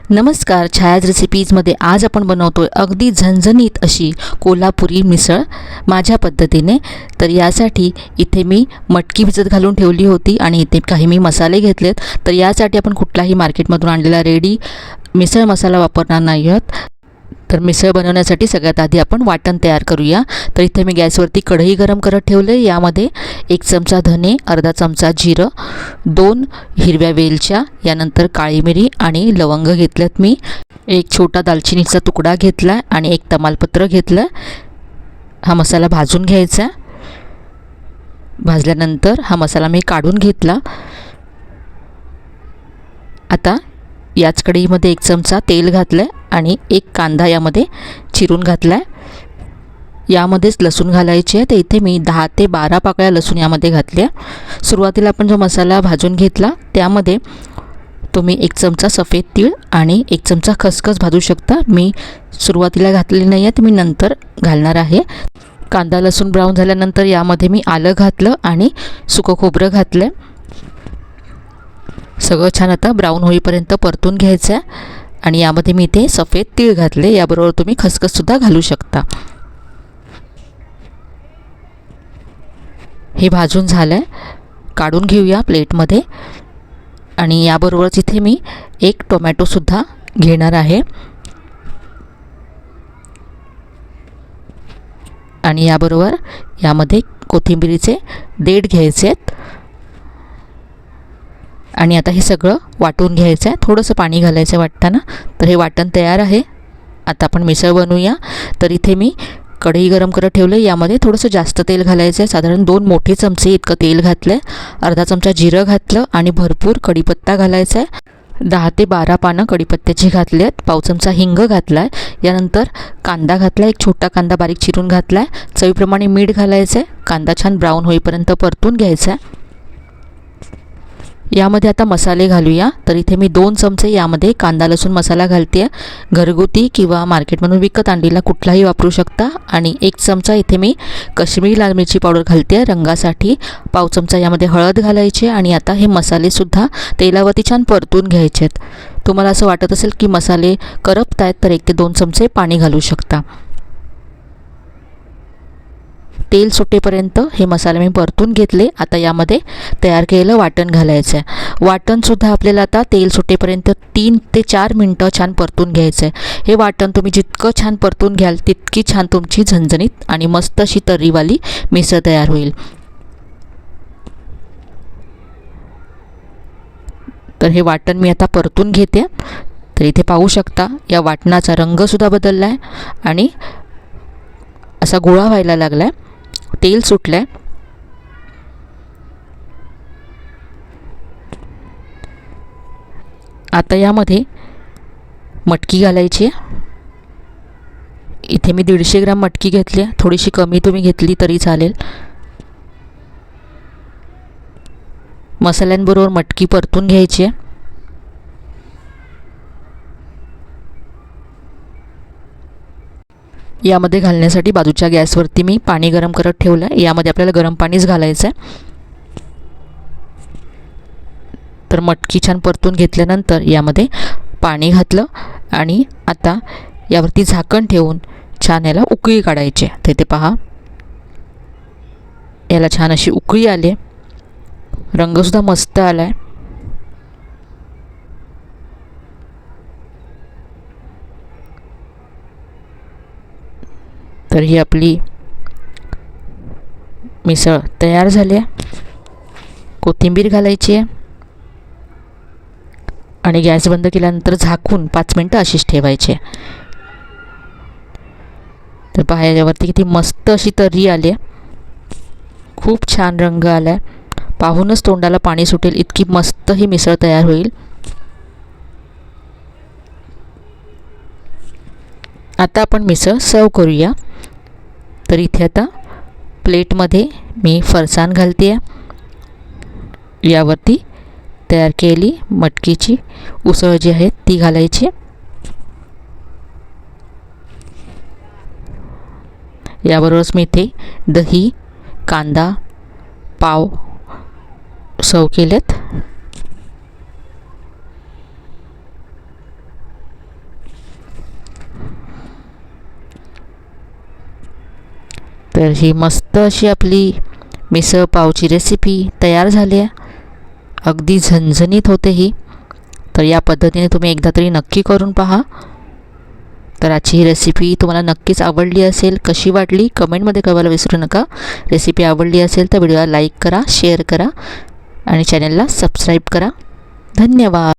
नमस्कार, छायाज रेसिपीजमध्ये आज आपण बनवतोय अगदी झणझणीत अशी कोल्हापुरी मिसळ माझ्या पद्धतीने। तर यासाठी इथे मी मटकी भिजत घालून ठेवली होती आणि इथे काही मी मसाले घेतलेत। तर यासाठी आपण कुठलाही मार्केटमधून आणलेला रेडी मिसळ मसाला वापरणार नाही आहोत। तर मिसळ बनवण्यासाठी सगळ्यात आधी आपण वाटण तयार करूया। तर इथे मी गॅसवरती कढई गरम करत ठेवले। यामध्ये 1 चमचा धने, अर्धा चमचा जिरं, 2 हिरव्या वेलच्या, यानंतर काळी मिरी आणि लवंग घेतलेत मी। एक छोटा दालचिनीचा तुकडा घेतला आणि एक तमालपत्र घेतलं। हा मसाला भाजून घ्यायचा। भाजल्यानंतर हा मसाला मी काढून घेतला। आता याच कढईमध्ये 1 चमचा तेल घातलं आणि 1 कांदा यामध्ये चिरून घातला। यामध्येच लसूण घालायचे आहे। तर इथे मी 10 ते 12 पाकळ्या लसूण यामध्ये घातल्या। सुरुवातीला आपण जो मसाला भाजून घेतला त्यामध्ये तुम्ही 1 चमचा सफेद तीळ आणि 1 चमचा खसखस भाजू शकता। मी सुरुवातीला घातलेली नाही आहे, तर मी नंतर घालणार आहे। कांदा लसूण ब्राऊन झाल्यानंतर यामध्ये मी आलं घातलं आणि सुकं खोबरं घातलं। सगळं छान आता ब्राऊन होईपर्यंत परतून घ्यायचं आहे आणि यामध्ये मी इथे सफेद तीळ घातले। याबरोबर तुम्ही खसखससुद्धा घालू शकता। हे भाजून झालं आहे, काढून घेऊया प्लेटमध्ये। आणि याबरोबरच इथे मी 1 टोमॅटोसुद्धा घेणार आहे आणि याबरोबर यामध्ये कोथिंबीरीचे देठ घ्यायचे आहेत आणि आता हे सगळं वाटून घ्यायचं आहे। थोडंसं पाणी घालायचं वाटताना। तर हे वाटण तयार आहे। आता आपण मिसळ बनवूया। तर इथे मी कढई गरम करत ठेवले। यामध्ये थोडंसं जास्त तेल घालायचं आहे, साधारण 2 मोठे चमचे इतकं तेल घातलं। अर्धा चमचा जिरं घातलं आणि भरपूर कढीपत्ता घालायचा आहे। 10 ते 12 पानं कढीपत्त्याची घातली आहेत। पाव चमचा हिंग घातला आहे। यानंतर कांदा घातला, 1 छोटा कांदा बारीक चिरून घातला आहे। चवीप्रमाणे मीठ घालायचं आहे। कांदा छान ब्राऊन होईपर्यंत परतून घ्यायचा आहे। यामध्ये आता मसाले घालूया। तर इथे मी 2 चमचे यामध्ये कांदा लसूण मसाला घालते आहे। घरगुती किंवा मार्केटमधून विकत आणलेला कुठलाही वापरू शकता। आणि 1 चमचा इथे मी काश्मीरी लाल मिरची पावडर घालते आहे रंगासाठी। पाव चमचा यामध्ये हळद घालायची आणि आता हे मसालेसुद्धा तेलावरती छान परतून घ्यायचे आहेत। तुम्हाला असं वाटत असेल की मसाले करपत आहेत तर 1 ते 2 चमचे पाणी घालू शकता। तेल सुटेपर्यंत हे मसाले मी परतून घेतले। आता यामध्ये तयार केलेलं वाटण घालायचं आहे। वाटणसुद्धा आपल्याला आता तेल सुटेपर्यंत 3 ते 4 मिनटं छान परतून घ्यायचं आहे। हे वाटण तुम्ही जितकं छान परतून घ्याल तितकी छान तुमची झणझणीत आणि मस्त अशी तर्रीवाली मिसळ तयार होईल। तर हे वाटण मी आता परतून घेते। तर इथे पाहू शकता या वाटणाचा रंगसुद्धा बदलला आहे आणि असा गोळा व्हायला लागला आहे, तेल सुटलं आहे। आता यामध्ये मटकी घालायची आहे। इथे मी 150 ग्राम मटकी घेतली आहे। थोडीशी कमी तुम्ही घेतली तरी चालेल। मसाल्यांबरोबर मटकी परतून घ्यायची आहे। यामध्ये घालण्यासाठी बाजूच्या गॅसवरती मी पाणी गरम करत ठेवलं आहे। यामध्ये आपल्याला गरम पाणीच घालायचं आहे। तर मटकी छान परतून घेतल्यानंतर यामध्ये पाणी घातलं आणि आता यावरती झाकण ठेवून छान याला उकळी काढायची आहे। तर इथे पहा याला छान अशी उकळी आली आहे, रंगसुद्धा मस्त आला आहे। तर ही आपली मिसळ तयार झाली आहे। कोथिंबीर घालायची आहे आणि गॅस बंद केल्यानंतर झाकून 5 मिनटं अशीच ठेवायची आहे। तर पहा यावरती किती मस्त अशी तर्री आली आहे, खूप छान रंग आला आहे। पाहूनच तोंडाला पाणी सुटेल इतकी मस्त ही मिसळ तयार होईल। आता आपण मिसळ सर्व करूया। तर इथे आता प्लेटमध्ये मी फरसाण घालते आहे। यावरती तयार केलेली मटकीची उसळ जी आहे ती घालायची। याबरोबरच मी इथे दही, कांदा, पाव सर्व केलेत। तर ही मस्त अशी आपली मिसळ पावची रेसिपी तयार झाली आहे. अगदी झणझणीत होते ही. तर या पद्धतीने तुम्ही एकदा तरी नक्की करून पहा. तर आजची ही रेसिपी तुम्हाला नक्कीच आवडली असेल. कशी वाटली कमेंटमध्ये कळवायला विसरू नका. रेसिपी आवडली असेल तर व्हिडिओला लाईक करा, शेअर करा आणि चॅनलला सबस्क्राईब करा. धन्यवाद.